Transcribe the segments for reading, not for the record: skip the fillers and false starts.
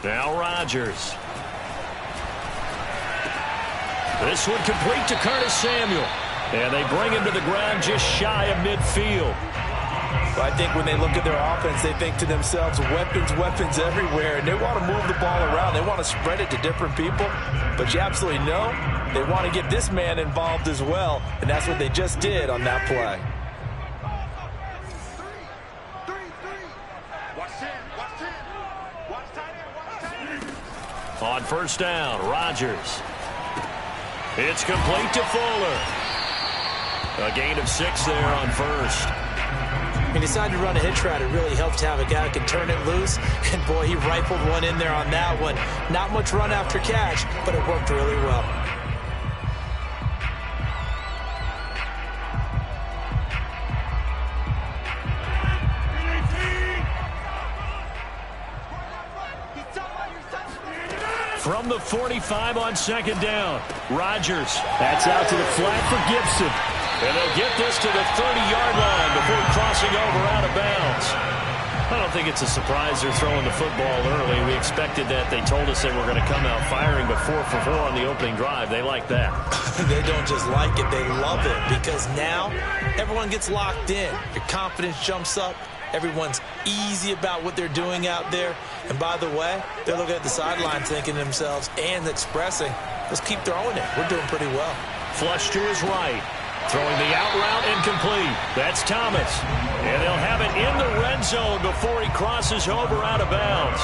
Now Rodgers. This one complete to Curtis Samuel. And they bring him to the ground just shy of midfield. Well, I think when they look at their offense, they think to themselves, weapons, weapons everywhere. And they want to move the ball around. They want to spread it to different people. But you absolutely know they want to get this man involved as well. And that's what they just did on that play. On first down, Rodgers. It's complete to Fuller. A gain of 6 there on first. He decided to run a hitch route. It really helps to have a guy who can turn it loose. And, boy, he rifled one in there on that one. Not much run after catch, but it worked really well. From the 45 on second down, Rodgers. That's out to the flat for Gibson. And they'll get this to the 30-yard line before crossing over out of bounds. I don't think it's a surprise they're throwing the football early. We expected that. They told us they were going to come out firing, but 4 for 4 on the opening drive. They like that. They don't just like it, they love it, because now everyone gets locked in. Your confidence jumps up. Everyone's easy about what they're doing out there. And by the way, they're looking at the sideline thinking to themselves and expressing, let's keep throwing it. We're doing pretty well. Flush to his right. Throwing the out route incomplete. That's Thomas. And they'll have it in the red zone before he crosses over out of bounds.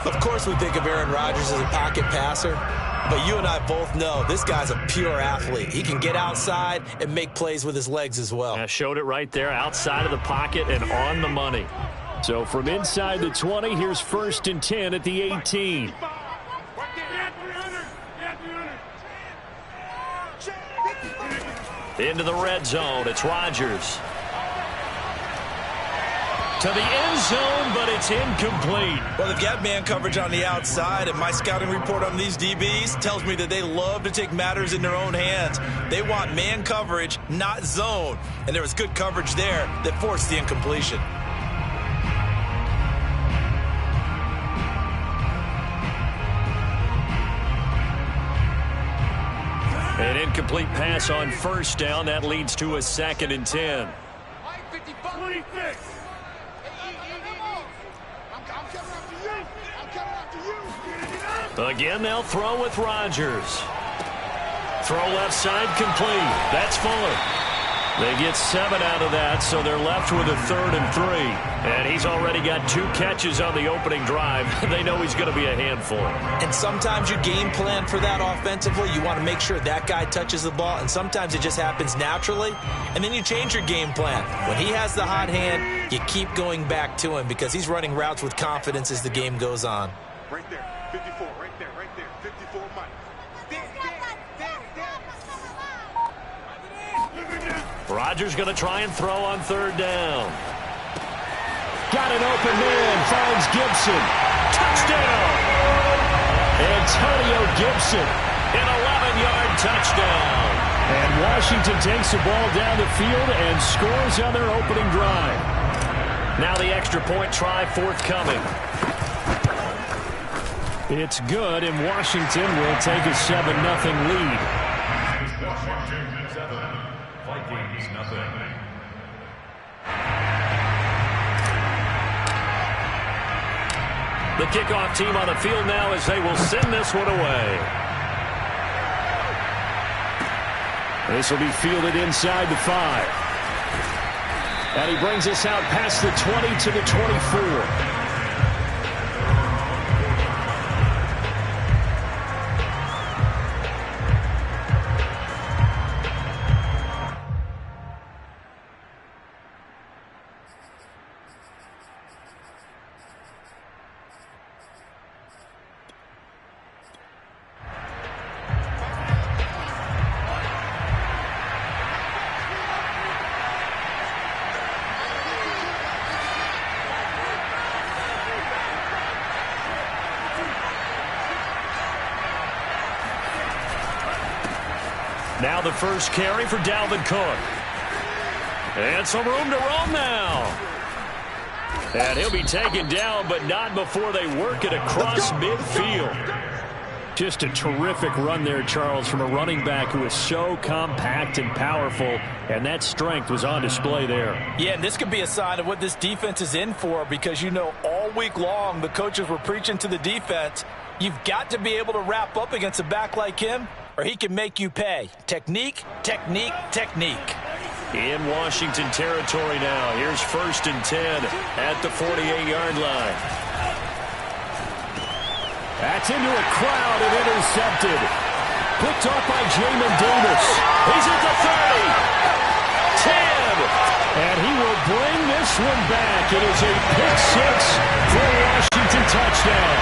Of course we think of Aaron Rodgers as a pocket passer, but you and I both know this guy's a pure athlete. He can get outside and make plays with his legs as well. I showed it right there, outside of the pocket and on the money. So from inside the 20, here's 1st and 10 at the 18. Into the red zone, it's Rodgers. To the end zone, but it's incomplete. Well, they've got man coverage on the outside, and my scouting report on these DBs tells me that they love to take matters in their own hands. They want man coverage, not zone. And there was good coverage there that forced the incompletion. An incomplete pass on first down. That leads to a 2nd and 10. Again, they'll throw with Rodgers. Throw left side complete. That's Fuller. They get 7 out of that, so they're left with a 3rd and 3. And he's already got 2 catches on the opening drive. They know he's going to be a handful. And sometimes you game plan for that offensively. You want to make sure that guy touches the ball, and sometimes it just happens naturally. And then you change your game plan. When he has the hot hand, you keep going back to him because he's running routes with confidence as the game goes on. Right there, 54, right there, 54, Mike. Rodgers going to try and throw on 3rd down. Got an open man, finds Gibson. Touchdown! Antonio Gibson, an 11-yard touchdown. And Washington takes the ball down the field and scores on their opening drive. Now the extra point try forthcoming. It's good, and Washington will take a 7-0 lead. Washington 7, Vikings nothing. The kickoff team on the field now as they will send this one away. This will be fielded inside the 5. And he brings us out past the 20 to the 24. Now the first carry for Dalvin Cook. And some room to roam now. And he'll be taken down, but not before they work it across midfield. Just a terrific run there, Charles, from a running back who is so compact and powerful, and that strength was on display there. Yeah, and this could be a sign of what this defense is in for, because, you know, all week long the coaches were preaching to the defense, you've got to be able to wrap up against a back like him, or he can make you pay. Technique, technique, technique. In Washington territory now. Here's 1st and 10 at the 48-yard line. That's into a crowd and intercepted. Picked off by Jamin Davis. He's at the 30. 10. And he will bring this one back. It is a pick six for a Washington touchdown.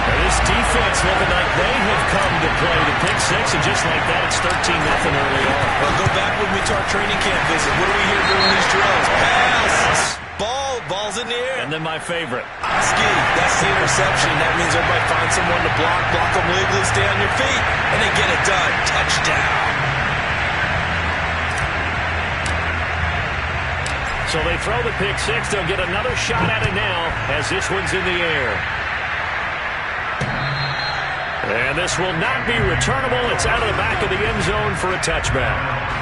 And this defense looking like they have come to play the pick six, and just like that, it's 13-0 early on. Well, go back with me to our training camp visit. What do we hear during these drills? Pass. Ball's in the air. And then my favorite. Ski, that's the interception. That means everybody finds someone to block them legally, stay on your feet, and they get it done. Touchdown. So they throw the pick six. They'll get another shot at it now as this one's in the air. And this will not be returnable. It's out of the back of the end zone for a touchback.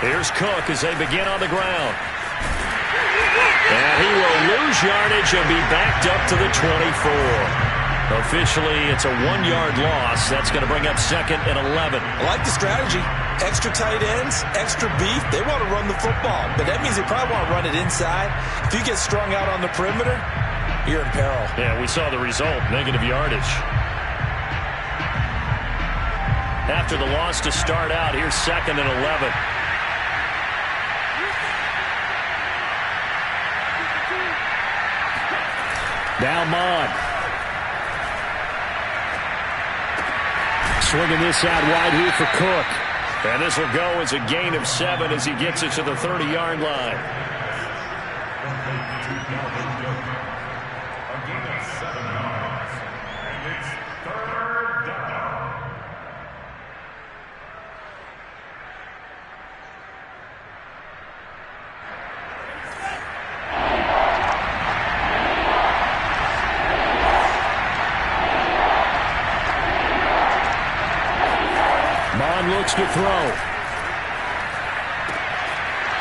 Here's Cook as they begin on the ground. And he will lose yardage and be backed up to the 24. Officially, it's a 1-yard loss. That's going to bring up 2nd and 11. I like the strategy. Extra tight ends, extra beef. They want to run the football, but that means they probably want to run it inside. If you get strung out on the perimeter, you're in peril. Yeah, we saw the result, negative yardage. After the loss to start out, here's 2nd and 11. Now Mond. Swinging this out wide here for Cook. And this will go as a gain of 7 as he gets it to the 30-yard line. A gain of 7 yards. And it's 3rd down. Looks to throw.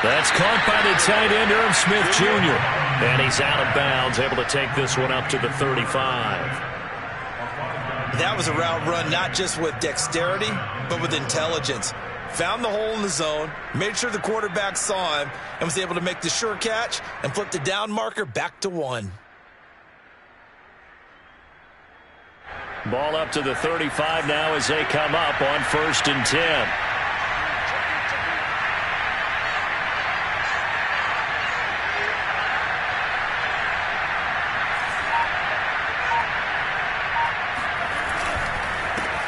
That's caught by the tight end, Irv Smith Jr. And he's out of bounds, able to take this one up to the 35. That was a route run not just with dexterity, but with intelligence. Found the hole in the zone, made sure the quarterback saw him, and was able to make the sure catch and flip the down marker back to 1. Ball up to the 35 now as they come up on 1st and 10.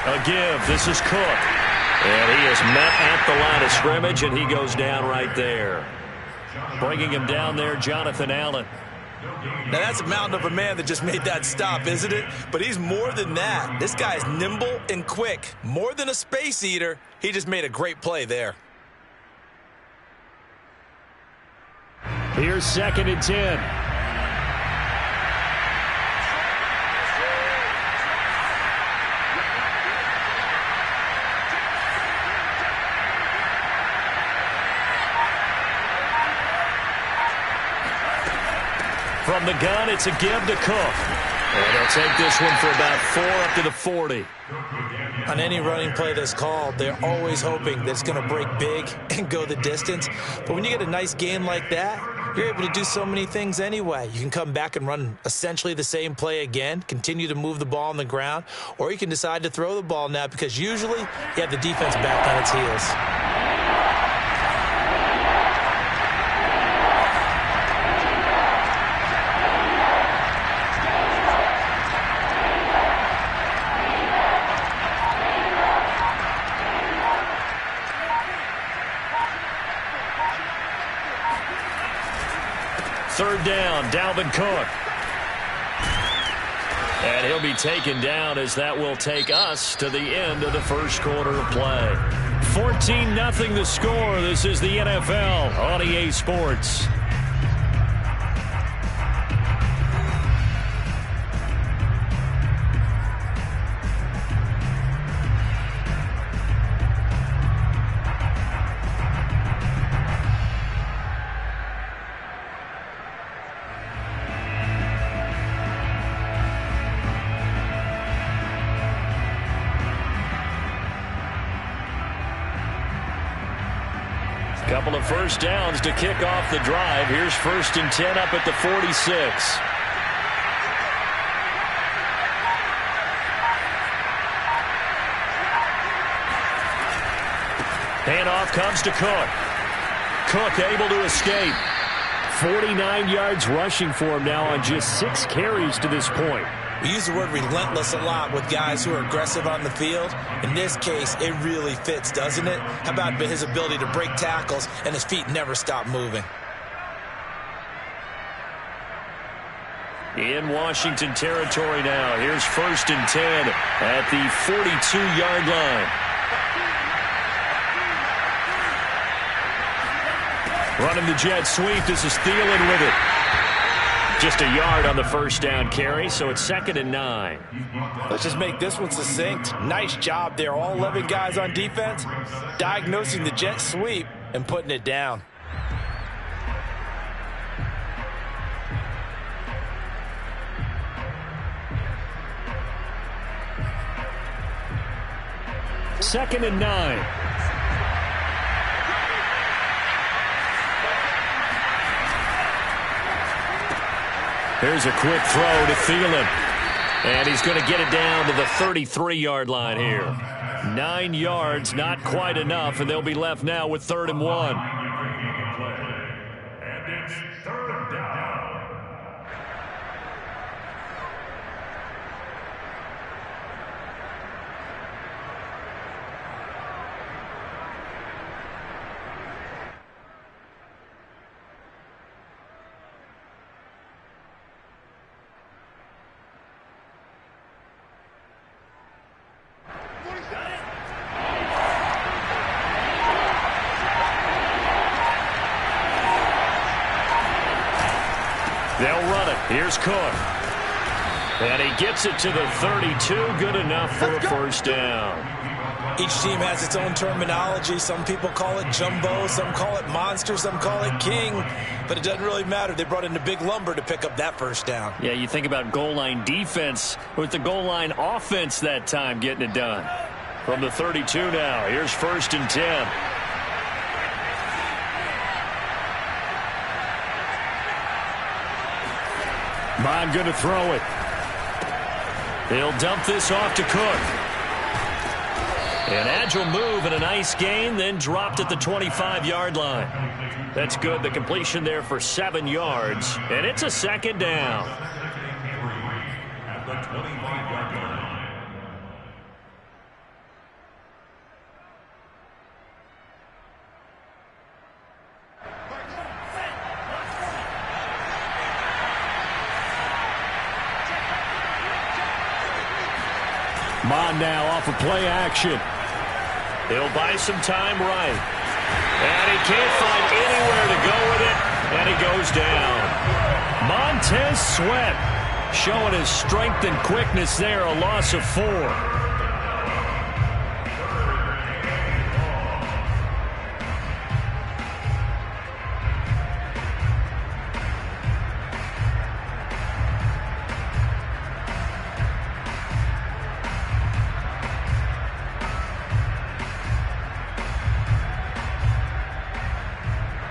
A give. This is Cook. And he is met at the line of scrimmage, and he goes down right there. Bringing him down there, Jonathan Allen. Now, that's a mountain of a man that just made that stop, isn't it? But he's more than that. This guy's nimble and quick. More than a space eater. He just made a great play there. Here's 2nd and 10. From the gun, it's a give to Cook. And they'll take this one for about 4 up to the 40. On any running play that's called, they're always hoping that it's going to break big and go the distance. But when you get a nice gain like that, you're able to do so many things anyway. You can come back and run essentially the same play again, continue to move the ball on the ground, or you can decide to throw the ball now because usually you have the defense back on its heels. third down. Dalvin Cook. And he'll be taken down as that will take us to the end of the first quarter of play. 14-0 the score. This is the NFL on EA Sports. Couple of first downs to kick off the drive. Here's 1st and 10 up at the 46. Handoff comes to Cook. Cook able to escape. 49 yards rushing for him now on just 6 carries to this point. We use the word relentless a lot with guys who are aggressive on the field. In this case, it really fits, doesn't it? How about his ability to break tackles and his feet never stop moving? In Washington territory now. Here's 1st and 10 at the 42-yard line. Running the jet sweep. This is Thielen with it. Just a yard on the first down carry, so it's 2nd and 9. Let's just make this one succinct. Nice job there. All 11 guys on defense diagnosing the jet sweep and putting it down. Second and 9. Here's a quick throw to Thielen. And he's going to get it down to the 33-yard line here. 9 yards, not quite enough, and they'll be left now with 3rd and 1. And it's 3rd down. They'll run it. Here's Cook. And he gets it to the 32. Good enough for a first down. Each team has its own terminology. Some people call it jumbo, some call it monster, some call it king. But it doesn't really matter. They brought in the big lumber to pick up that first down. Yeah, you think about goal line defense with the goal line offense that time getting it done. From the 32 now. Here's 1st and 10. Bond going to throw it. He'll dump this off to Cook. An agile move and a nice gain, then dropped at the 25-yard line. That's good. The completion there for 7 yards, and it's a 2nd down. At the 25-yard line. Mon now off of play action. He'll buy some time right. And he can't find anywhere to go with it. And he goes down. Montez Sweat showing his strength and quickness there. A loss of 4.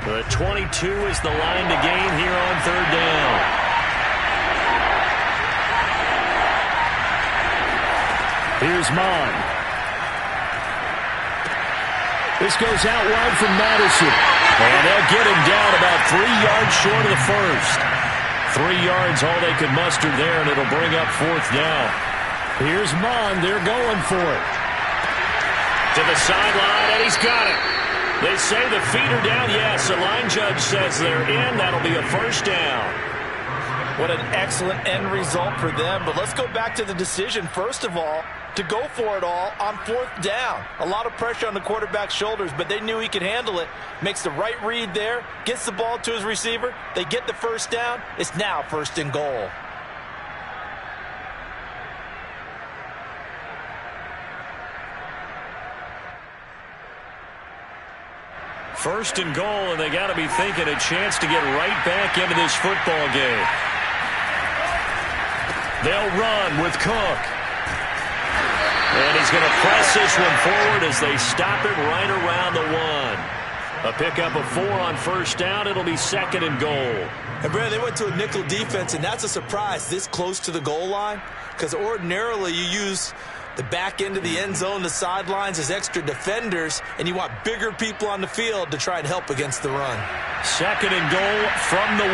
The 22 is the line to gain here on 3rd down. Here's Mon. This goes out wide from Madison. And they'll get him down about 3 yards short of the first. 3 yards all they could muster there, and it'll bring up 4th down. Here's Mon. They're going for it. To the sideline, and he's got it. They say the feet are down. Yes, the line judge says they're in. That'll be a first down. What an excellent end result for them. But let's go back to the decision, first of all, to go for it all on fourth down. A lot of pressure on the quarterback's shoulders, but they knew he could handle it. Makes the right read there, gets the ball to his receiver. They get the first down. It's now first and goal. First and goal, and they got to be thinking a chance to get right back into this football game. They'll run with Cook. And he's going to press this one forward as they stop it right around the 1. A pickup of 4 on first down. It'll be second and goal. And, Brad, they went to a nickel defense, and that's a surprise this close to the goal line, because ordinarily you use the back end of the end zone, the sidelines as extra defenders, and you want bigger people on the field to try and help against the run. Second and goal from the 1.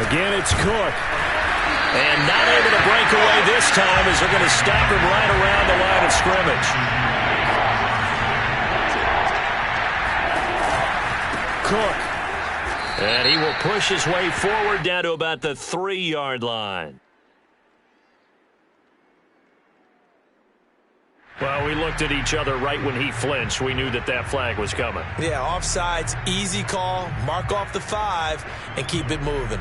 Again, it's Cook. And not able to break away this time as they're going to stop him right around the line of scrimmage. Cook. And he will push his way forward down to about the 3-yard line. Well, we looked at each other right when he flinched. We knew that that flag was coming. Yeah, offsides, easy call, mark off the 5, and keep it moving.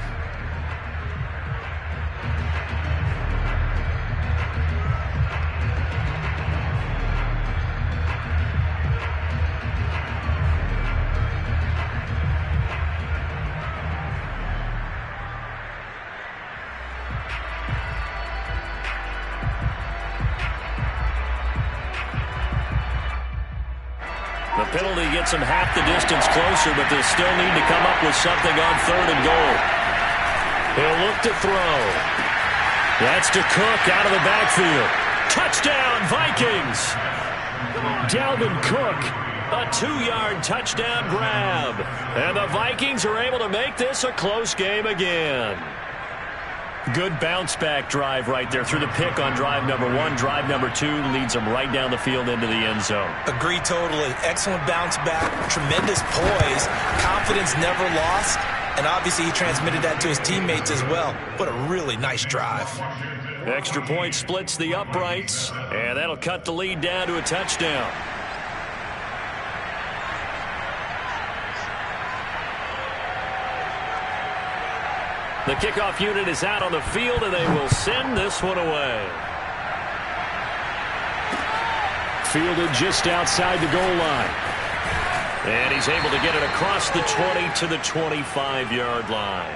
The penalty gets them half the distance closer, but they still need to come up with something on third and goal. He'll look to throw. That's to Cook out of the backfield. Touchdown, Vikings! Dalvin Cook, a 2-yard touchdown grab. And the Vikings are able to make this a close game again. Good bounce-back drive right there through the pick on drive number 1. Drive number 2 leads them right down the field into the end zone. Agree totally. Excellent bounce back, tremendous poise, confidence never lost, and obviously he transmitted that to his teammates as well. What a really nice drive. Extra point splits the uprights, and that'll cut the lead down to a touchdown. The kickoff unit is out on the field, and they will send this one away. Fielded just outside the goal line. And he's able to get it across the 20 to the 25-yard line.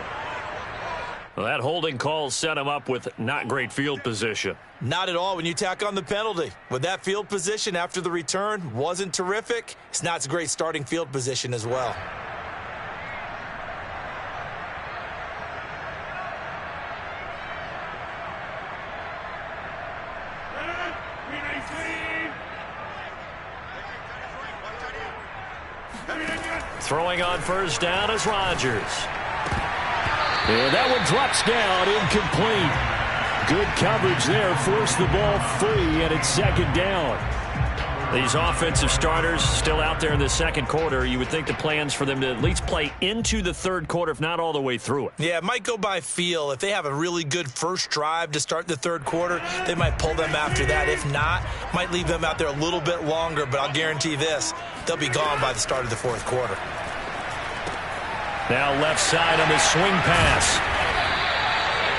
Well, that holding call set him up with not great field position. Not at all when you tack on the penalty. With that field position after the return wasn't terrific, it's not a great starting field position as well. Throwing on first down is Rodgers. And that one drops down, incomplete. Good coverage there, forced the ball free, and it's second down. These offensive starters still out there in the second quarter. You would think the plans for them to at least play into the third quarter, if not all the way through it. Yeah, it might go by feel. If they have a really good first drive to start the third quarter, they might pull them after that. If not, might leave them out there a little bit longer, but I'll guarantee this, they'll be gone by the start of the fourth quarter. Now left side on the swing pass.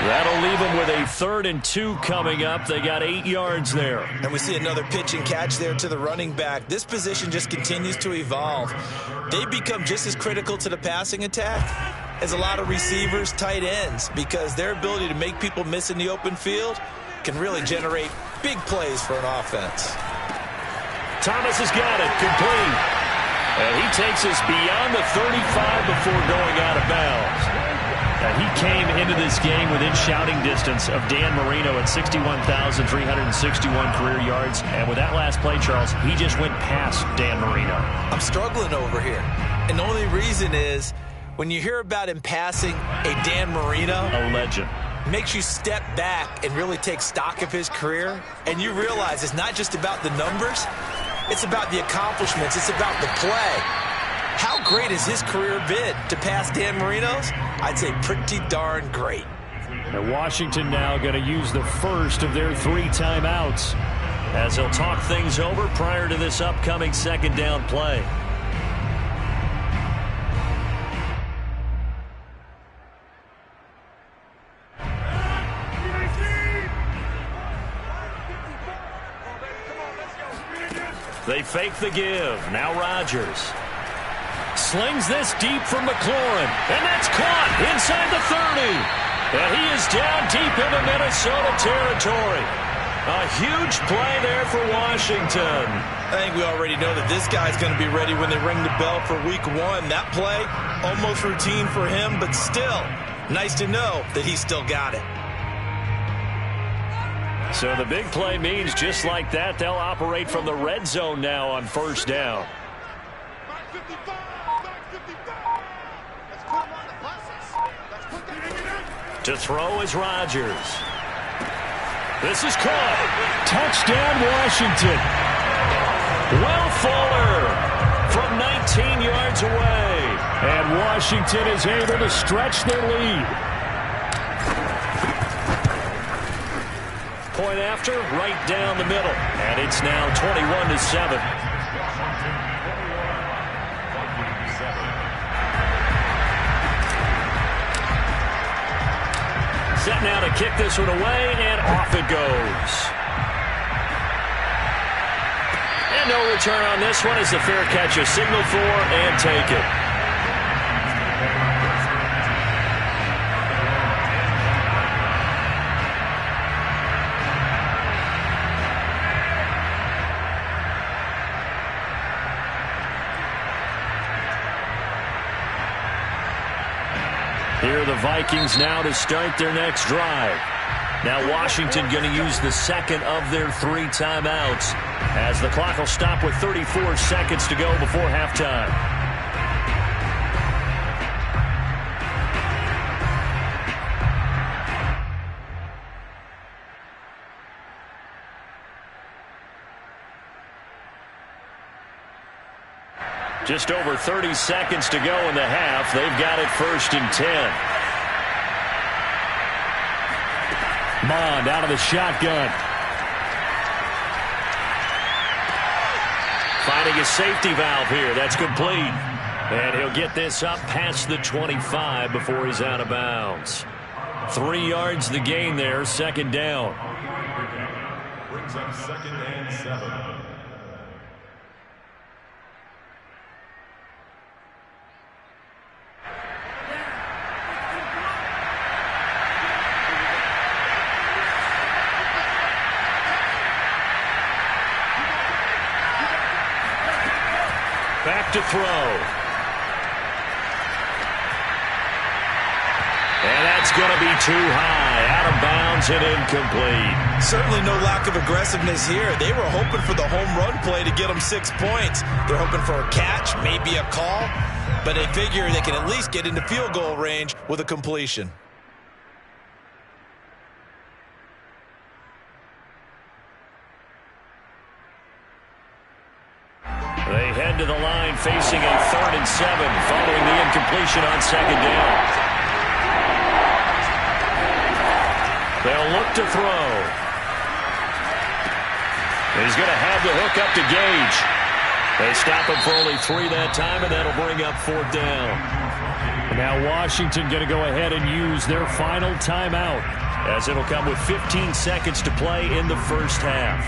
That'll leave them with a 3rd and 2 coming up. They got 8 yards there. And we see another pitch and catch there to the running back. This position just continues to evolve. They become just as critical to the passing attack as a lot of receivers, tight ends, because their ability to make people miss in the open field can really generate big plays for an offense. Thomas has got it, complete. And he takes us beyond the 35 before going out of bounds. He came into this game within shouting distance of Dan Marino at 61,361 career yards. And with that last play, Charles, he just went past Dan Marino. I'm struggling over here. And the only reason is when you hear about him passing a Dan Marino, a legend, makes you step back and really take stock of his career, and you realize it's not just about the numbers, it's about the accomplishments, it's about the play. How great has his career been to pass Dan Marino's? I'd say pretty darn great. And Washington now going to use the first of their 3 timeouts as they'll talk things over prior to this upcoming second down play. They fake the give. Now Rodgers slings this deep from McLaurin, and that's caught inside the 30. And he is down deep into Minnesota territory. A huge play there for Washington. I think we already know that this guy's going to be ready when they ring the bell for week 1. That play, almost routine for him, but still, nice to know that he's still got it. So the big play means just like that, they'll operate from the red zone now on first down. To throw is Rodgers. This is caught. Touchdown, Washington. Will Fuller from 19 yards away. And Washington is able to stretch their lead. Point after, right down the middle. And it's now 21-7. Set now to kick this one away, and off it goes. And no return on this one as the fair catch is signaled for, and take it. Here are the Vikings now to start their next drive. Now Washington going to use the second of their 3 timeouts as the clock will stop with 34 seconds to go before halftime. Just over 30 seconds to go in the half. They've got it 1st and 10. Mond out of the shotgun. Finding a safety valve here. That's complete. And he'll get this up past the 25 before he's out of bounds. 3 yards the gain there, 2nd down. Brings up 2nd and 7. Back to throw. And that's going to be too high. Out of bounds and incomplete. Certainly no lack of aggressiveness here. They were hoping for the home run play to get them 6 points. They're hoping for a catch, maybe a call, but they figure they can at least get into field goal range with a completion. They head to the line facing a 3rd and 7 following the incompletion on 2nd down. They'll look to throw. He's going to have the hook up to Gage. They stop him for only 3 that time, and that'll bring up 4th down. Now Washington going to go ahead and use their final timeout as it'll come with 15 seconds to play in the first half.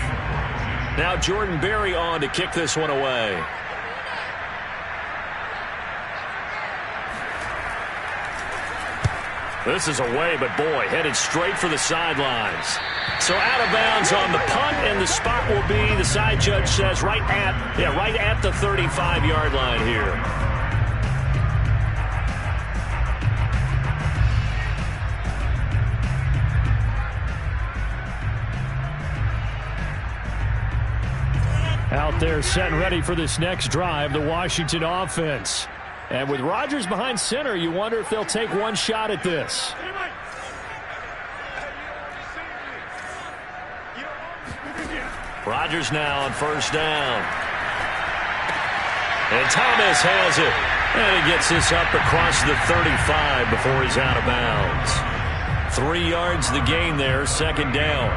Now Jordan Berry on to kick this one away. This is away, but boy, headed straight for the sidelines. So out of bounds on the punt, and the spot will be, the side judge says, right at the 35-yard line here. Out there set and ready for this next drive, the Washington offense. And with Rodgers behind center, you wonder if they'll take one shot at this. Rodgers now on first down. And Thomas has it. And he gets this up across the 35 before he's out of bounds. 3 yards the gain there, second down.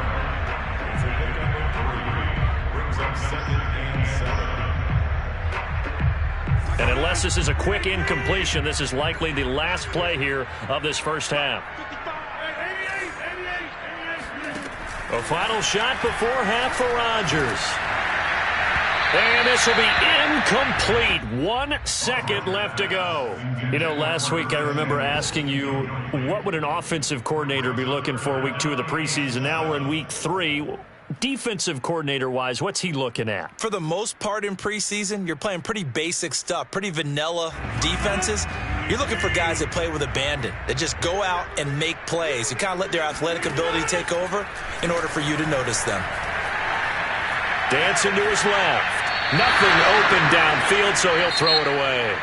And unless this is a quick incompletion, this is likely the last play here of this first half. A final shot before half for Rodgers. And this will be incomplete. 1 second left to go. You know, last week I remember asking you, what would an offensive coordinator be looking for week 2 of the preseason? Now we're in week 3. Defensive coordinator-wise, what's he looking at? For the most part in preseason, you're playing pretty basic stuff, pretty vanilla defenses. You're looking for guys that play with abandon, that just go out and make plays. You kind of let their athletic ability take over in order for you to notice them. Dancing to his left. Nothing open downfield, so he'll throw it away.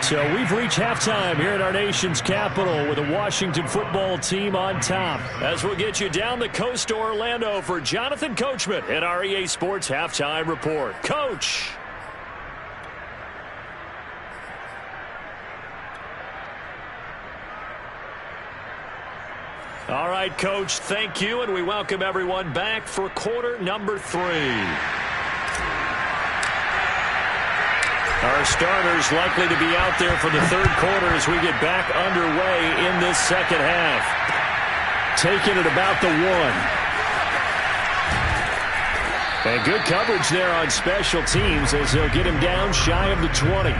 So we've reached halftime here at our nation's capital with the Washington football team on top. As we'll get you down the coast to Orlando for Jonathan Coachman at our EA Sports Halftime Report. Coach. All right, Coach, thank you, and we welcome everyone back for quarter number 3. Our starters likely to be out there for the third quarter as we get back underway in this second half. Taking it about the 1. And good coverage there on special teams as they'll get him down shy of the 20.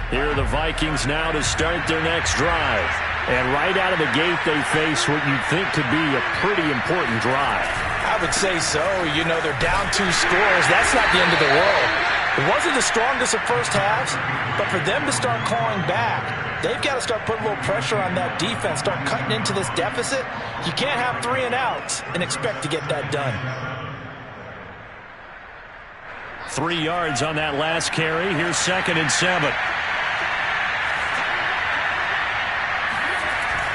Here are the Vikings now to start their next drive. And right out of the gate, they face what you'd think could be a pretty important drive. I would say so. You know, they're down 2 scores. That's not the end of the world. It wasn't the strongest of first halves, but for them to start clawing back, they've got to start putting a little pressure on that defense, start cutting into this deficit. You can't have 3 and outs and expect to get that done. 3 yards on that last carry. Here's 2nd and 7.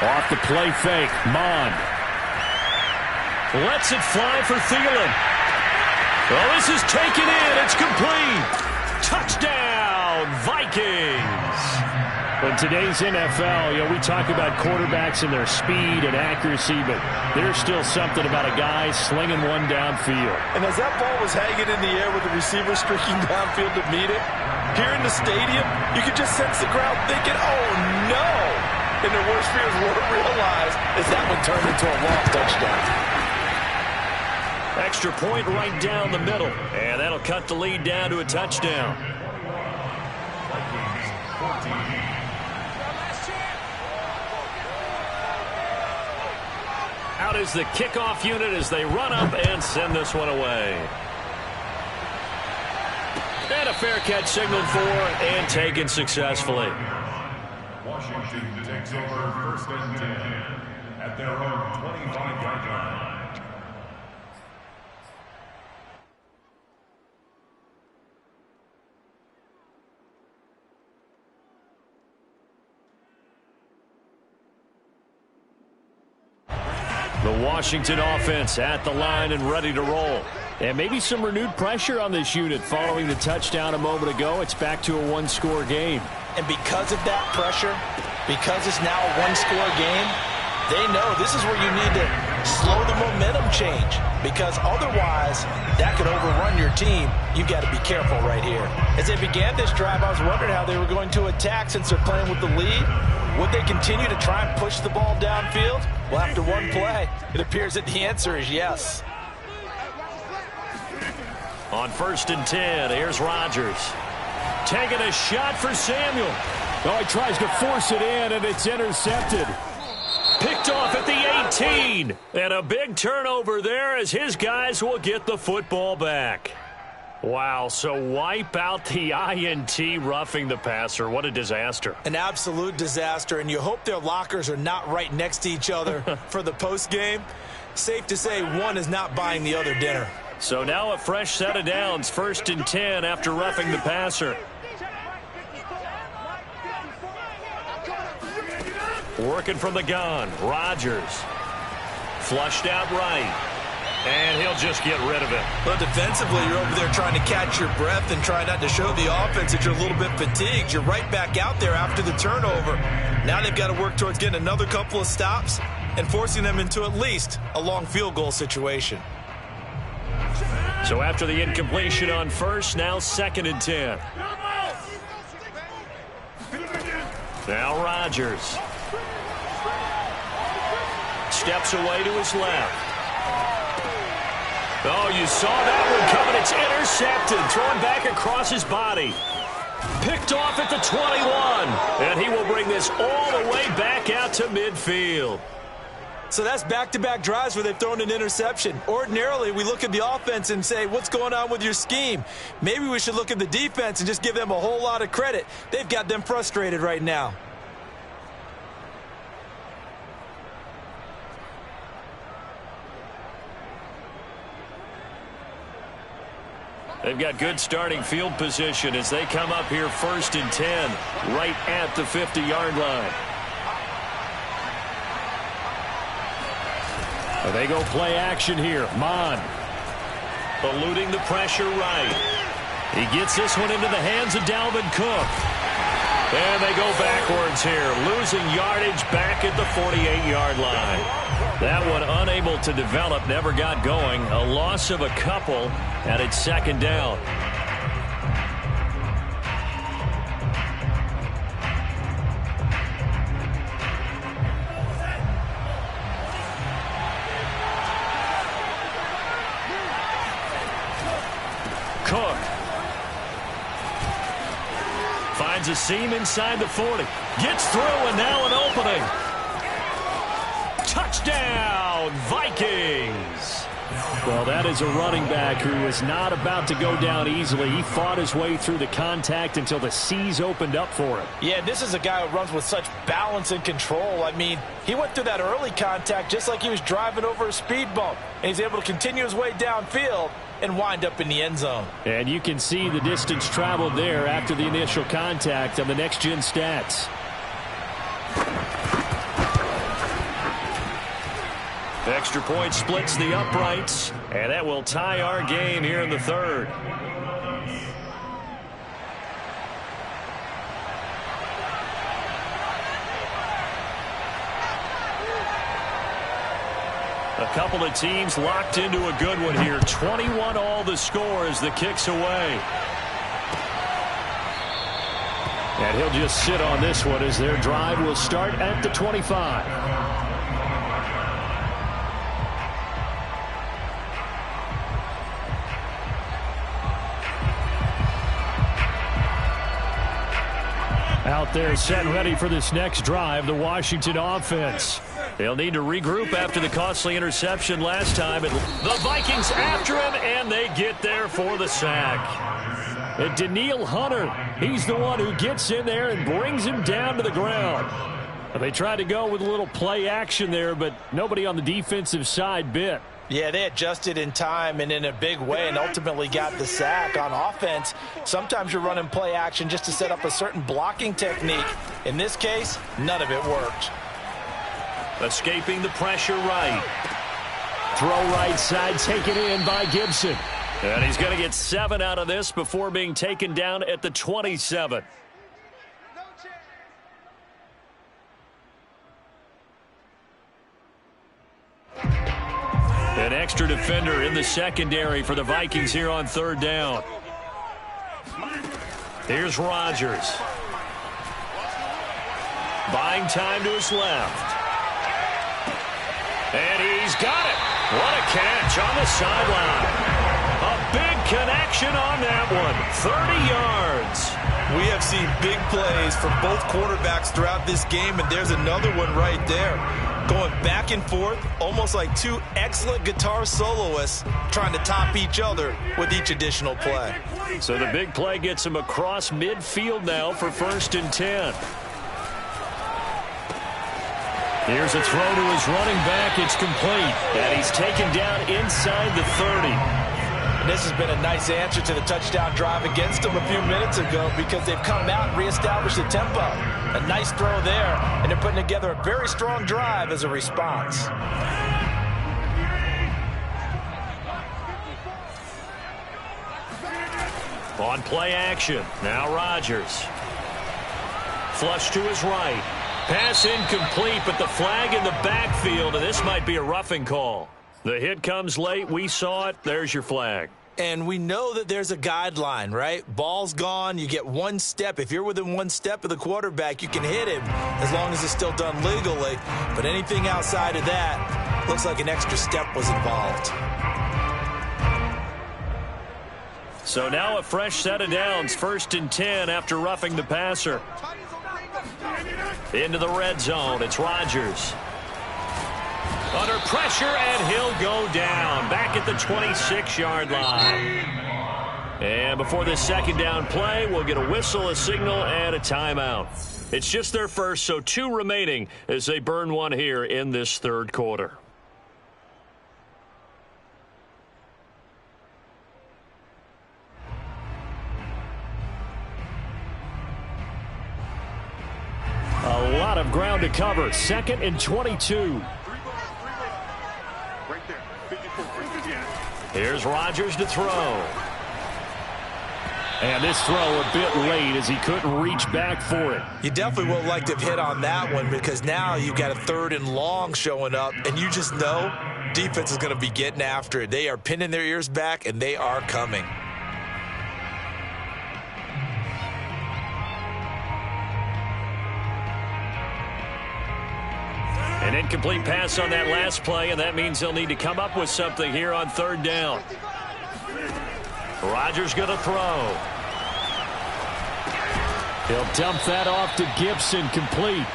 Off the play fake, Mond. Lets it fly for Thielen. Well, this is taken in. It's complete. Touchdown, Vikings. In today's NFL, you know, we talk about quarterbacks and their speed and accuracy, but there's still something about a guy slinging one downfield. And as that ball was hanging in the air with the receiver streaking downfield to meet it, here in the stadium, you could just sense the crowd thinking, oh, no. And their worst fears weren't realized as that one turned into a long touchdown. Extra point right down the middle. And that'll cut the lead down to a touchdown. Out is the kickoff unit as they run up and send this one away. And a fair catch signaled for and taken successfully. Washington takes over 1st and 10 at their own 25-yard line. The Washington offense at the line and ready to roll. And maybe some renewed pressure on this unit following the touchdown a moment ago. It's back to a 1-score game. And because of that pressure, because it's now a 1-score game, they know this is where you need to slow the momentum change. Because otherwise, that could overrun your team. You've got to be careful right here. As they began this drive, I was wondering how they were going to attack since they're playing with the lead. Would they continue to try and push the ball downfield? Well, after one play, it appears that the answer is yes. On 1st and 10, here's Rodgers. Taking a shot for Samuel. Oh, he tries to force it in, and it's intercepted. Picked off at the 18. And a big turnover there as his guys will get the football back. Wow, so wipe out the INT roughing the passer. What a disaster. An absolute disaster, and you hope their lockers are not right next to each other for the postgame. Safe to say one is not buying the other dinner. So now a fresh set of downs, 1st and 10 after roughing the passer. Working from the gun, Rodgers. Flushed out right. And he'll just get rid of it. But defensively, you're over there trying to catch your breath and try not to show the offense that you're a little bit fatigued. You're right back out there after the turnover. Now they've got to work towards getting another couple of stops and forcing them into at least a long field goal situation. So after the incompletion on 1st, now 2nd and 10. Now Rodgers. Steps away to his left. Oh, you saw that one coming. It's intercepted. Thrown back across his body. Picked off at the 21. And he will bring this all the way back out to midfield. So that's back-to-back drives where they've thrown an interception. Ordinarily, we look at the offense and say, what's going on with your scheme? Maybe we should look at the defense and just give them a whole lot of credit. They've got them frustrated right now. They've got good starting field position as they come up here 1st and 10, right at the 50-yard line. And they go play action here. Mon eluding the pressure right. He gets this one into the hands of Dalvin Cook. And they go backwards here, losing yardage back at the 48-yard line. That one unable to develop, never got going. A loss of a couple, and it's 2nd down. Cook finds a seam inside the 40. Gets through, and now an opening. Touchdown, Vikings. Well, that is a running back who is not about to go down easily. He fought his way through the contact until the C's opened up for him. Yeah, this is a guy who runs with such balance and control. I mean, he went through that early contact just like he was driving over a speed bump. And he's able to continue his way downfield and wind up in the end zone. And you can see the distance traveled there after the initial contact on the next-gen stats. Extra point splits the uprights, and that will tie our game here in the 3rd. A couple of teams locked into a good one here. 21 all the score as the kick's away. And he'll just sit on this one as their drive will start at the 25. Out there set and ready for this next drive, the Washington offense. They'll need to regroup after the costly interception last time. The Vikings after him, and they get there for the sack. And Danielle Hunter, he's the one who gets in there and brings him down to the ground. They tried to go with a little play action there, but nobody on the defensive side bit. Yeah, they adjusted in time and in a big way and ultimately got the sack. On offense, sometimes you're running play action just to set up a certain blocking technique. In this case, none of it worked. Escaping the pressure right. Throw right side, taken in by Gibson. And he's going to get 7 out of this before being taken down at the 27. An extra defender in the secondary for the Vikings here on 3rd down. Here's Rodgers. Buying time to his left. And he's got it. What a catch on the sideline. A big connection on that one. 30 yards. We have seen big plays from both quarterbacks throughout this game, and there's another one right there. Going back and forth, almost like two excellent guitar soloists trying to top each other with each additional play. So the big play gets him across midfield now for 1st and 10. Here's a throw to his running back. It's complete. And he's taken down inside the 30. And this has been a nice answer to the touchdown drive against them a few minutes ago because they've come out and reestablished the tempo. A nice throw there, and they're putting together a very strong drive as a response. On play action, now Rodgers. Flush to his right. Pass incomplete, but the flag in the backfield, and this might be a roughing call. The hit comes late. We saw it. There's your flag. And we know that there's a guideline, right? Ball's gone. You get one step. If you're within one step of the quarterback, you can hit him as long as it's still done legally. But anything outside of that, looks like an extra step was involved. So now a fresh set of downs. 1st and 10 after roughing the passer. Into the red zone. It's Rodgers. Under pressure, and he'll go down. Back at the 26-yard line. And before this 2nd down play, we'll get a whistle, a signal, and a timeout. It's just their first, so 2 remaining as they burn one here in this 3rd quarter. A lot of ground to cover. 2nd and 22. Here's Rodgers to throw. And this throw a bit late as he couldn't reach back for it. You definitely would like to have hit on that one because now you've got a 3rd and long showing up, and you just know defense is going to be getting after it. They are pinning their ears back, and they are coming. An incomplete pass on that last play, and that means they'll need to come up with something here on 3rd down. Rodgers going to throw. He'll dump that off to Gibson, complete.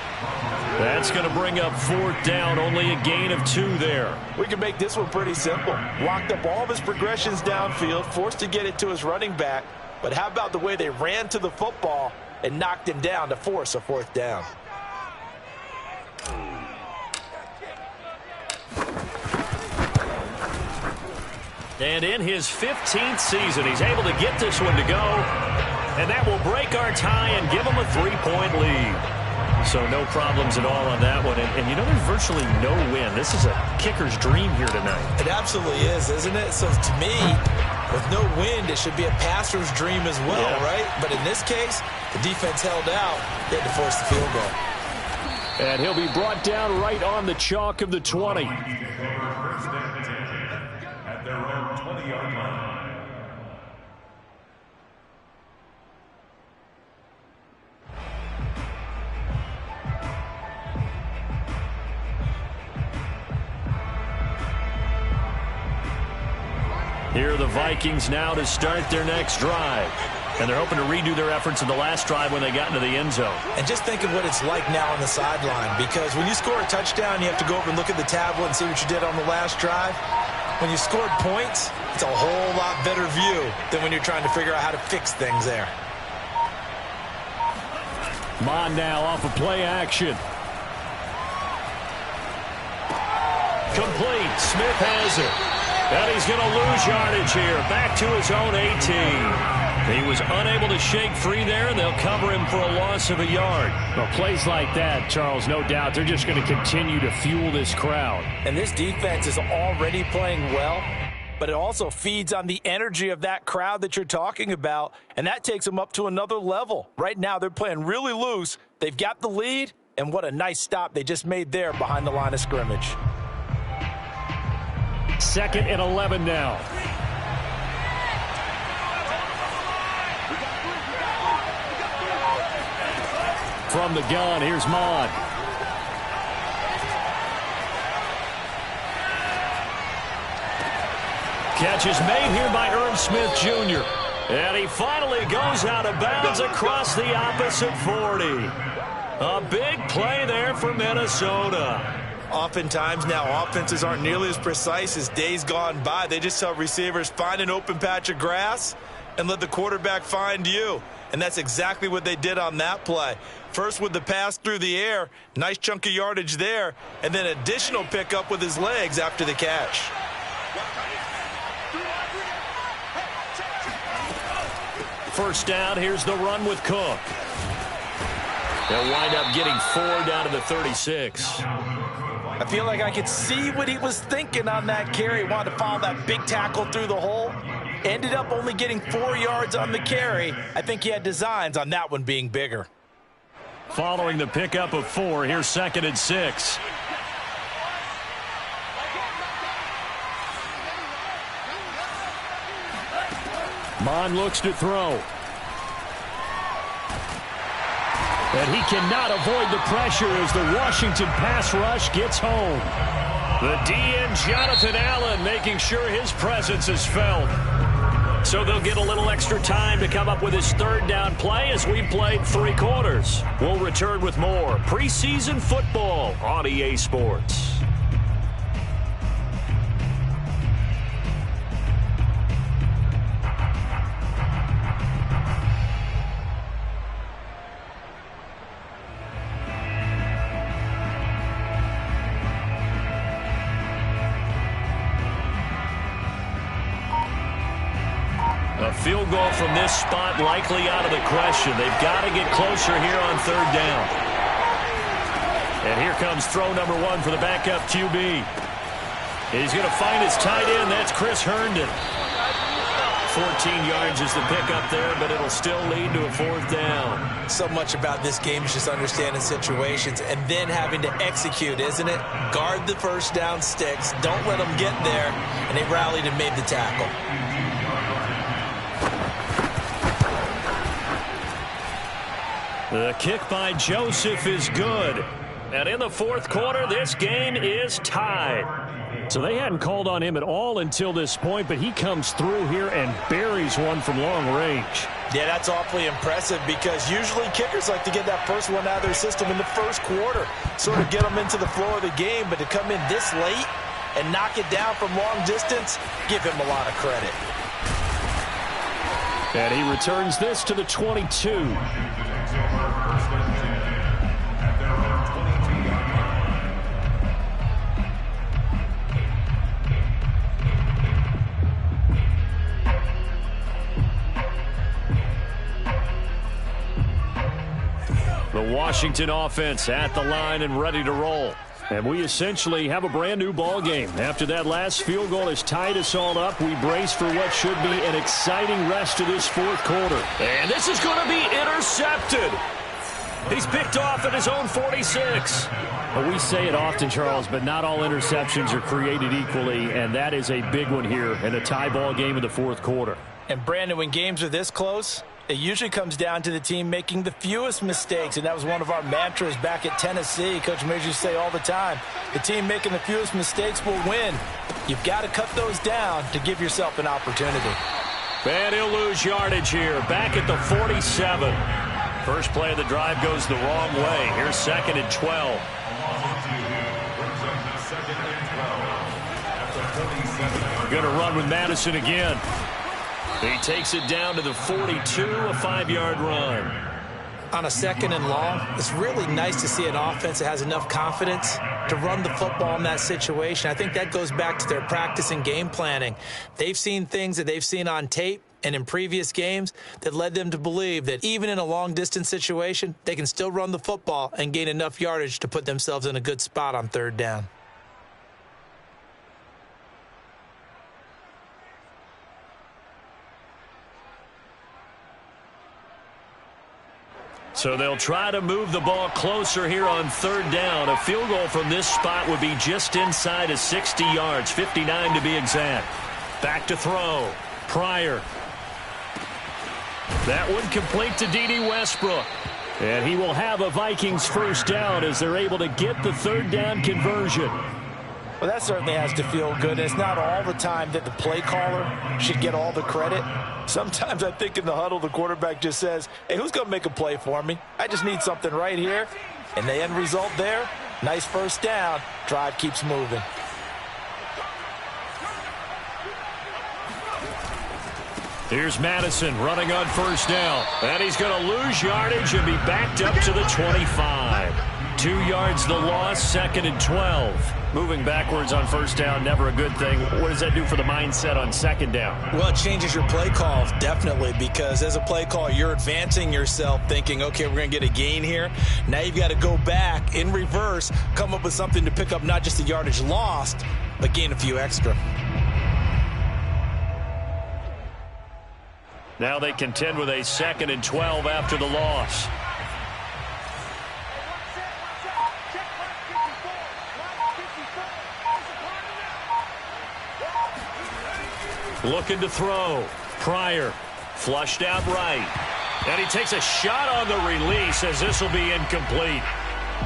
That's going to bring up 4th down, only a gain of 2 there. We can make this one pretty simple. Locked up all of his progressions downfield, forced to get it to his running back. But how about the way they ran to the football and knocked him down to force a 4th down? And in his 15th season, he's able to get this one to go. And that will break our tie and give him a 3-point lead. So no problems at all on that one. And you know, there's virtually no win. This is a kicker's dream here tonight. It absolutely is, isn't it? So to me, with no wind, it should be a passer's dream as well, right? But in this case, the defense held out. They had to force the field goal. And he'll be brought down right on the chalk of the 20. At their own 20-yard line. Here are the Vikings now to start their next drive. And they're hoping to redo their efforts in the last drive when they got into the end zone. And just think of what it's like now on the sideline, because when you score a touchdown, you have to go over and look at the tablet and see what you did on the last drive. When you scored points, it's a whole lot better view than when you're trying to figure out how to fix things there. Mon now off of play action. Complete. Smith has it. And he's going to lose yardage here. Back to his own 18. He was unable to shake free there, and they'll cover him for a loss of a yard. Well, plays like that, Charles, no doubt, they're just going to continue to fuel this crowd. And this defense is already playing well, but it also feeds on the energy of that crowd that you're talking about, and that takes them up to another level. Right now, they're playing really loose. They've got the lead, and what a nice stop they just made there behind the line of scrimmage. 2nd and 11 now. From the gun, here's Maud. Catch is made here by Ernst Smith Jr. And he finally goes out of bounds across the opposite 40. A big play there for Minnesota. Oftentimes now offenses aren't nearly as precise as days gone by. They just tell receivers, find an open patch of grass and let the quarterback find you. And that's exactly what they did on that play. First with the pass through the air, nice chunk of yardage there, and then additional pickup with his legs after the catch. First down, here's the run with Cook. They'll wind up getting 4 down to the 36. I feel like I could see what he was thinking on that carry. Wanted to follow that big tackle through the hole. Ended up only getting 4 yards on the carry. I think he had designs on that one being bigger. Following the pickup of 4, here's 2nd and 6. Mon looks to throw. And he cannot avoid the pressure as the Washington pass rush gets home. The DN Jonathan Allen making sure his presence is felt. So they'll get a little extra time to come up with his 3rd down play as we played 3 quarters. We'll return with more preseason football on EA Sports. A field goal from this spot likely out of the question. They've got to get closer here on 3rd down. And here comes throw number 1 for the backup QB. He's going to find his tight end. That's Chris Herndon. 14 yards is the pickup there, but it'll still lead to a 4th down. So much about this game is just understanding situations and then having to execute, isn't it? Guard the first down sticks. Don't let them get there. And they rallied and made the tackle. The kick by Joseph is good. And in the 4th quarter, this game is tied. So they hadn't called on him at all until this point, but he comes through here and buries one from long range. Yeah, that's awfully impressive because usually kickers like to get that first one out of their system in the 1st quarter, sort of get them into the flow of the game, but to come in this late and knock it down from long distance, give him a lot of credit. And he returns this to the 22. The Washington offense at the line and ready to roll. And we essentially have a brand new ball game. After that last field goal has tied us all up, we brace for what should be an exciting rest of this 4th quarter. And this is going to be intercepted. He's picked off at his own 46. Well, we say it often, Charles, but not all interceptions are created equally, and that is a big one here in a tie ball game in the 4th quarter. And, Brandon, when games are this close, it usually comes down to the team making the fewest mistakes, and that was one of our mantras back at Tennessee. Coach Major used to say all the time, the team making the fewest mistakes will win. You've got to cut those down to give yourself an opportunity. And he'll lose yardage here, back at the 47. First play of the drive goes the wrong way. Here's 2nd and 12. Going to run with Madison again. He takes it down to the 42, a 5-yard run. On a 2nd and long, it's really nice to see an offense that has enough confidence to run the football in that situation. I think that goes back to their practice and game planning. They've seen things that they've seen on tape and in previous games that led them to believe that even in a long-distance situation, they can still run the football and gain enough yardage to put themselves in a good spot on 3rd down. So they'll try to move the ball closer here on 3rd down. A field goal from this spot would be just inside of 60 yards, 59 to be exact. Back to throw. Pryor. That one complete to D.D. Westbrook. And he will have a Vikings 1st down as they're able to get the 3rd down conversion. Well, that certainly has to feel good. It's not all the time that the play caller should get all the credit. Sometimes I think in the huddle, the quarterback just says, hey, who's going to make a play for me? I just need something right here. And the end result there, nice first down. Drive keeps moving. Here's Madison running on first down. And he's going to lose yardage and be backed up to the 25. 2 yards the loss, 2nd and 12. Moving backwards on first down, never a good thing. What does that do for the mindset on 2nd down? Well, it changes your play calls, definitely, because as a play caller, you're advancing yourself thinking, okay, we're going to get a gain here. Now you've got to go back in reverse, come up with something to pick up not just the yardage lost, but gain a few extra. Now they contend with a 2nd and 12 after the loss. Looking to throw. Pryor flushed out right. And he takes a shot on the release as this will be incomplete.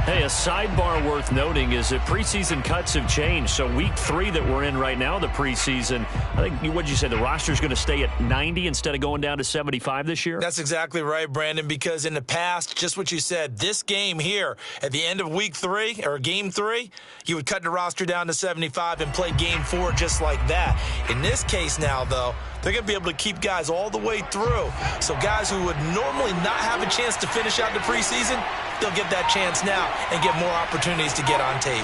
Hey, a sidebar worth noting is that preseason cuts have changed. So week 3 that we're in right now, the preseason, I think, what'd you say, the roster's going to stay at 90 instead of going down to 75 this year? That's exactly right, Brandon, because in the past, just what you said, this game here, at the end of week 3, or game 3, you would cut the roster down to 75 and play game 4 just like that. In this case now, though, they're going to be able to keep guys all the way through. So guys who would normally not have a chance to finish out the preseason, they'll get that chance now and get more opportunities to get on tape.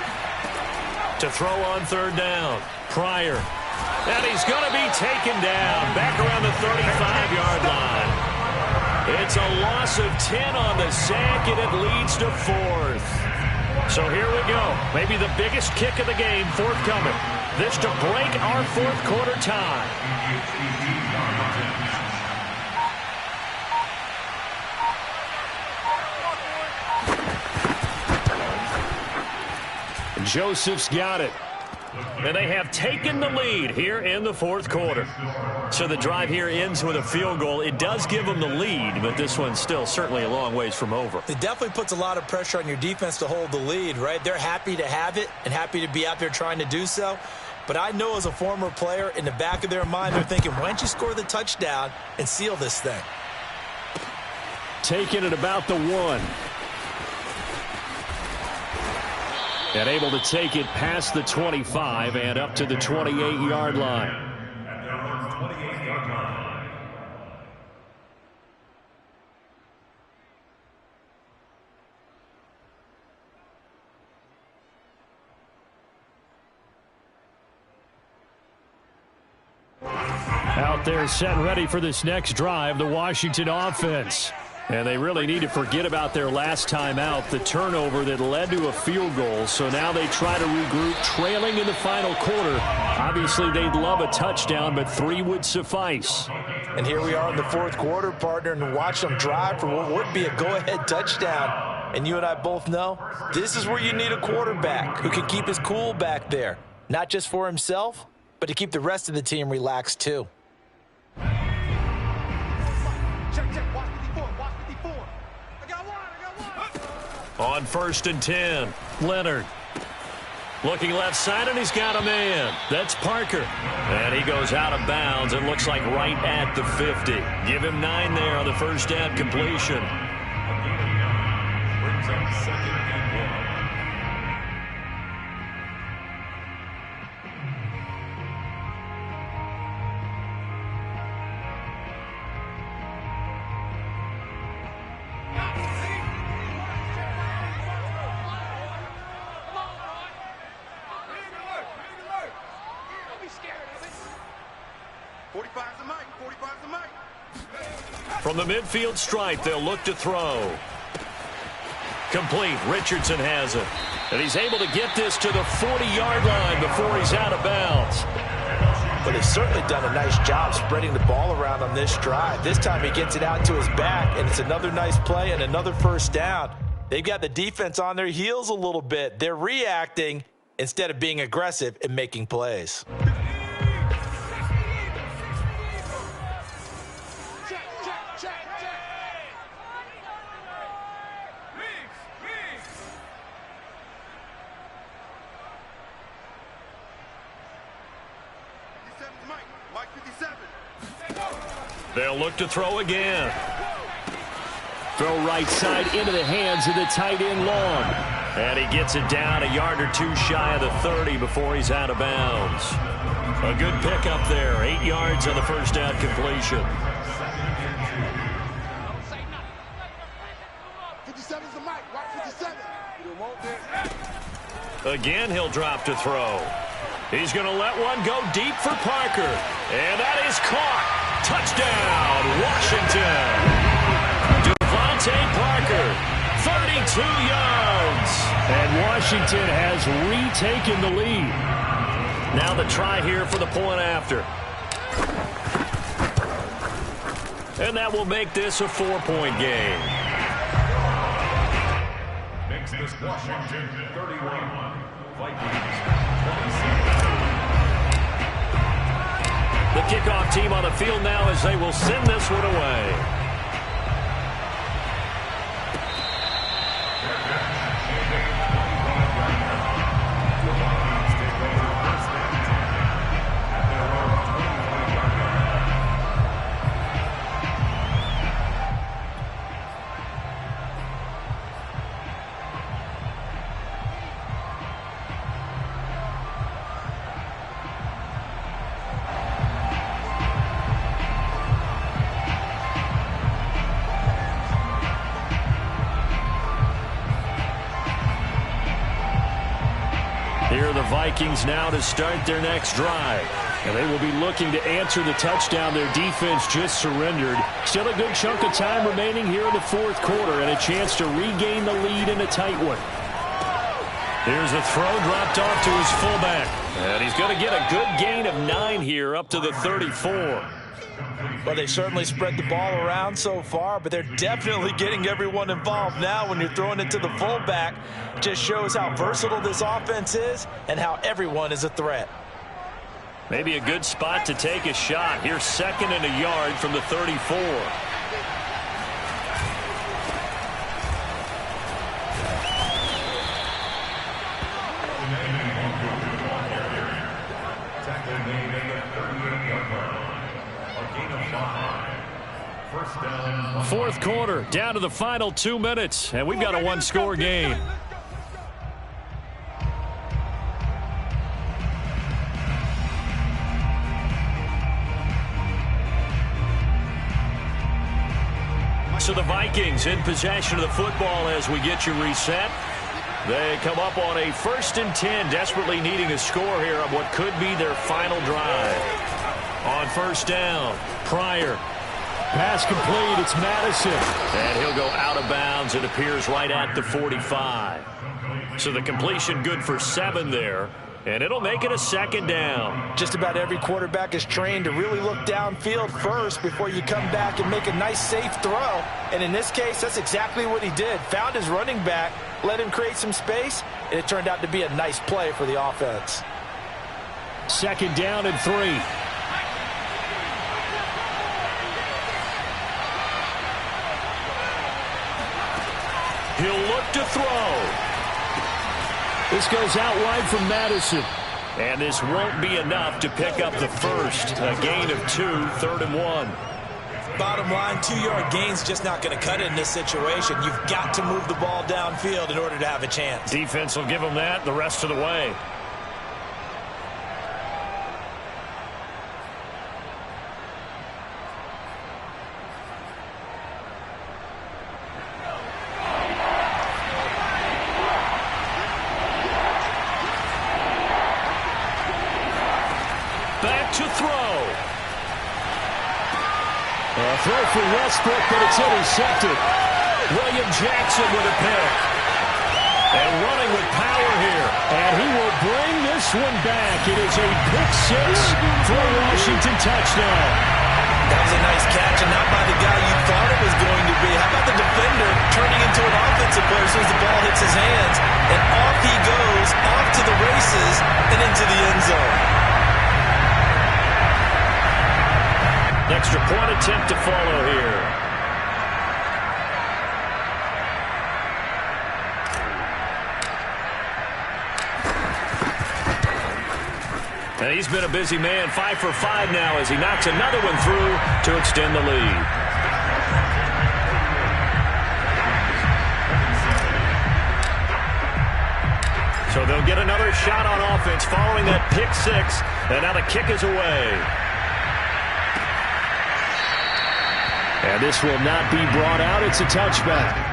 To throw on 3rd down, Pryor. And he's going to be taken down back around the 35-yard line. It's a loss of 10 on the sack, and it leads to 4th. So here we go. Maybe the biggest kick of the game forthcoming. This to break our 4th quarter tie. Joseph's got it. And they have taken the lead here in the 4th quarter. So the drive here ends with a field goal. It does give them the lead, but this one's still certainly a long ways from over. It definitely puts a lot of pressure on your defense to hold the lead, right? They're happy to have it and happy to be out there trying to do so. But I know as a former player, in the back of their mind, they're thinking, why don't you score the touchdown and seal this thing? Taking it about the 1. And able to take it past the 25 and up to the 28-yard line. Out there set and ready for this next drive, the Washington offense. And they really need to forget about their last time out, the turnover that led to a field goal. So now they try to regroup, trailing in the final quarter. Obviously, they'd love a touchdown, but 3 would suffice. And here we are in the 4th quarter, partner, and watch them drive for what would be a go-ahead touchdown. And you and I both know this is where you need a quarterback who can keep his cool back there. Not just for himself, but to keep the rest of the team relaxed too. On 1st and 10, Leonard. Looking left side, and he's got a man. That's Parker. And he goes out of bounds. It looks like right at the 50. Give him 9 there on the first down completion. Brings up 2nd and 1. From the midfield stripe, they'll look to throw. Complete. Richardson has it. And he's able to get this to the 40-yard line before he's out of bounds. But he's certainly done a nice job spreading the ball around on this drive. This time he gets it out to his back, and it's another nice play and another first down. They've got the defense on their heels a little bit. They're reacting instead of being aggressive and making plays. They'll look to throw again. Throw right side into the hands of the tight end Long. And he gets it down a yard or two shy of the 30 before he's out of bounds. A good pickup there. 8 yards on the first down completion. 57's the mic, right? 57. Again, he'll drop to throw. He's going to let one go deep for Parker. And that is caught. Touchdown, Washington. Devontae Parker, 32 yards. And Washington has retaken the lead. Now the try here for the point after. And that will make this a 4-point game. Makes this Washington 31, Vikings 27. The kickoff team on the field now as they will send this one away. Vikings now to start their next drive. And they will be looking to answer the touchdown their defense just surrendered. Still a good chunk of time remaining here in the fourth quarter and a chance to regain the lead in a tight one. Here's a throw dropped off to his fullback. And he's going to get a good gain of 9 here up to the 34. Well, they certainly spread the ball around so far, but they're definitely getting everyone involved now when you're throwing it to the fullback. Just shows how versatile this offense is and how everyone is a threat. Maybe a good spot to take a shot. Here's 2nd and a yard from the 34. Fourth quarter, down to the final 2 minutes, and we've got a 1-score game. So the Vikings in possession of the football as we get you reset. They come up on a 1st and 10, desperately needing a score here on what could be their final drive. On 1st down, Pryor. Pass complete, it's Madison. And he'll go out of bounds. It appears right at the 45. So the completion good for 7 there. And it'll make it a 2nd down. Just about every quarterback is trained to really look downfield first before you come back and make a nice, safe throw. And in this case, that's exactly what he did. Found his running back, let him create some space, and it turned out to be a nice play for the offense. 2nd down and 3. He'll look to throw. This goes out wide from Madison. And this won't be enough to pick up the first. A gain of 2, 3rd and 1. Bottom line, 2-yard gain's just not going to cut it in this situation. You've got to move the ball downfield in order to have a chance. Defense will give them that the rest of the way. To throw. A throw for Westbrook, but it's intercepted. William Jackson with a pick. And running with power here. And he will bring this one back. It is a pick 6 for a Washington touchdown. That was a nice catch, and not by the guy you thought it was going to be. How about the defender turning into an offensive player as soon as the ball hits his hands? And off he goes, off to the races, and into the end zone. Extra point attempt to follow here. And he's been a busy man, 5 for 5 now as he knocks another one through to extend the lead. So they'll get another shot on offense following that pick six. And now the kick is away. And this will not be brought out. It's a touchback.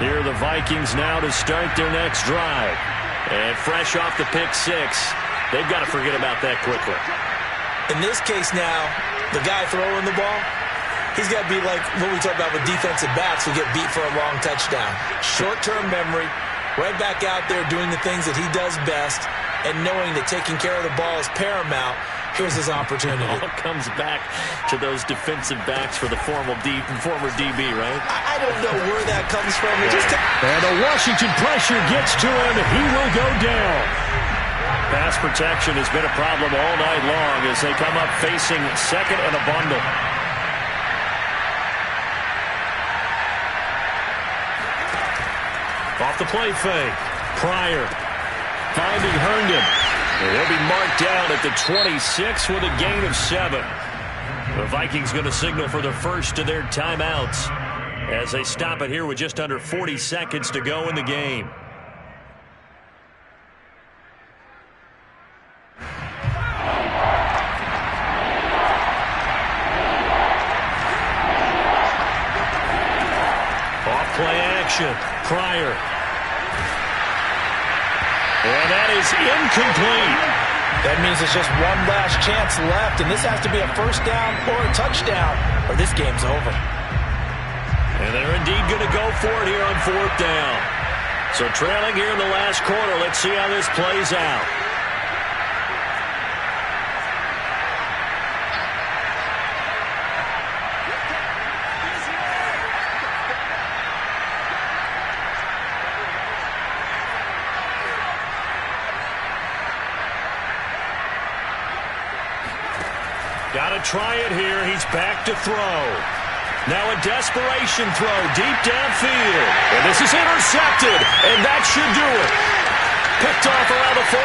Here are the Vikings now to start their next drive. And fresh off the pick six, they've got to forget about that quickly. In this case now, the guy throwing the ball, he's got to be like what we talk about with defensive backs who get beat for a long touchdown. Short-term memory, right back out there doing the things that he does best, and knowing that taking care of the ball is paramount. Here's his opportunity. It all comes back to those defensive backs for the former DB, right? I don't know where that comes from. And the Washington pressure gets to him. He will go down. Pass protection has been a problem all night long as they come up facing second and a bundle. Off the play fake. Pryor finding Herndon. He'll be marked down at the 26 with a gain of 7. The Vikings going to signal for the first of their timeouts as they stop it here with just under 40 seconds to go in the game. Off play action. Pryor. And that is incomplete. That means it's just one last chance left, and this has to be a first down or a touchdown, or this game's over. And they're indeed going to go for it here on fourth down. So trailing here in the last quarter, let's see how this plays out. Got to try it here. He's back to throw. Now a desperation throw deep downfield. And this is intercepted. And that should do it. Picked off around the 41.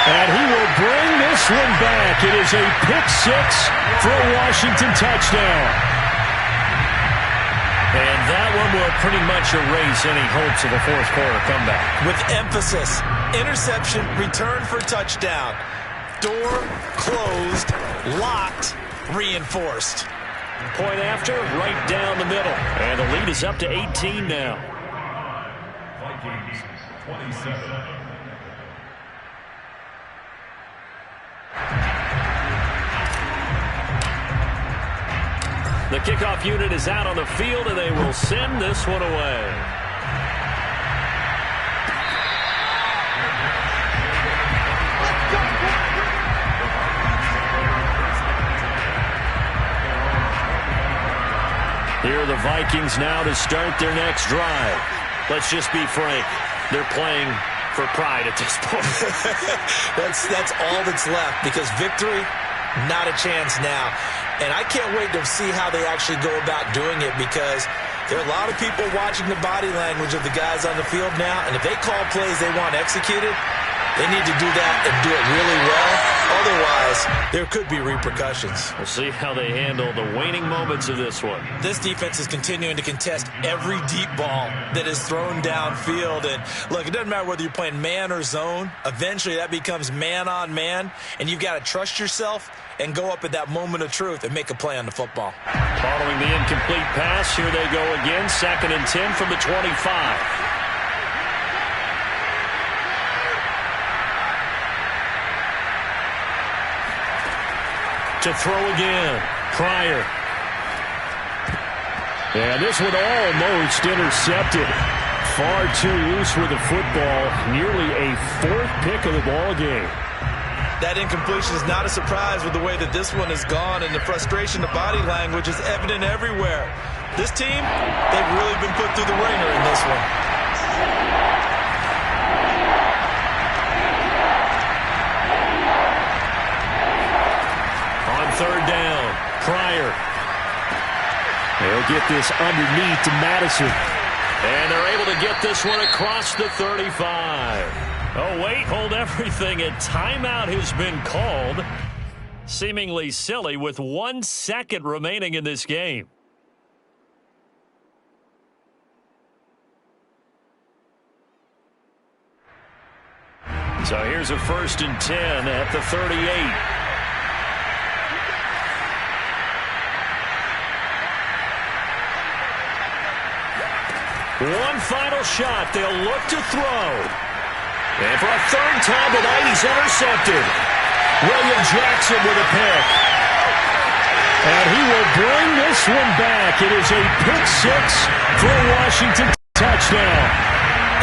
And he will bring this one back. It is a pick six for a Washington touchdown. And that one will pretty much erase any hopes of a fourth quarter comeback. With emphasis, interception, return for touchdown. Door closed, locked, reinforced. Point after, right down the middle. And the lead is up to 18 now. Vikings 27. The kickoff unit is out on the field, and they will send this one away. Here are the Vikings now to start their next drive. Let's just be frank. They're playing for pride at this point. That's all that's left, because victory, not a chance now. And I can't wait to see how they actually go about doing it, because there are a lot of people watching the body language of the guys on the field now, and if they call plays they want executed, they need to do that and do it really well. Otherwise, there could be repercussions. We'll see how they handle the waning moments of this one. This defense is continuing to contest every deep ball that is thrown downfield. And look, it doesn't matter whether you're playing man or zone. Eventually, that becomes man on man, and you've got to trust yourself and go up at that moment of truth and make a play on the football. Following the incomplete pass, here they go again. 2nd and 10 from the 25. To throw again. Pryor. And this one almost intercepted. Far too loose with the football. Nearly a 4th pick of the ball game. That incompletion is not a surprise with the way that this one has gone, and the frustration, the body language is evident everywhere. This team, they've really been put through the ringer in this one. On 3rd down, Pryor. They'll get this underneath to Madison. And they're able to get this one across the 35. Oh, wait, hold everything. A timeout has been called. Seemingly silly with 1 second remaining in this game. So here's a 1st and 10 at the 38. One final shot. They'll look to throw. And for a 3rd time tonight, he's intercepted. William Jackson with a pick. And he will bring this one back. It is a pick 6 for a Washington touchdown.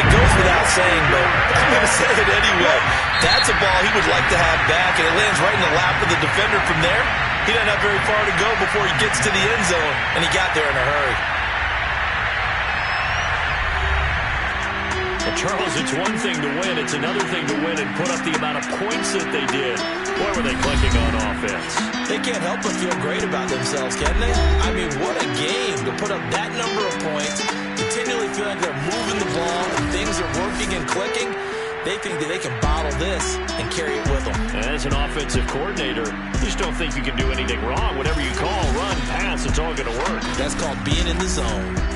It goes without saying, but I'm going to say it anyway. That's a ball he would like to have back, and it lands right in the lap of the defender from there. He doesn't have very far to go before he gets to the end zone, and he got there in a hurry. Well, Charles, it's one thing to win. It's another thing to win and put up the amount of points that they did. Boy, were they clicking on offense. They can't help but feel great about themselves, can they? I mean, what a game to put up that number of points, continually feel like they're moving the ball and things are working and clicking. They think that they can bottle this and carry it with them. As an offensive coordinator, you just don't think you can do anything wrong. Whatever you call, run, pass, it's all going to work. That's called being in the zone.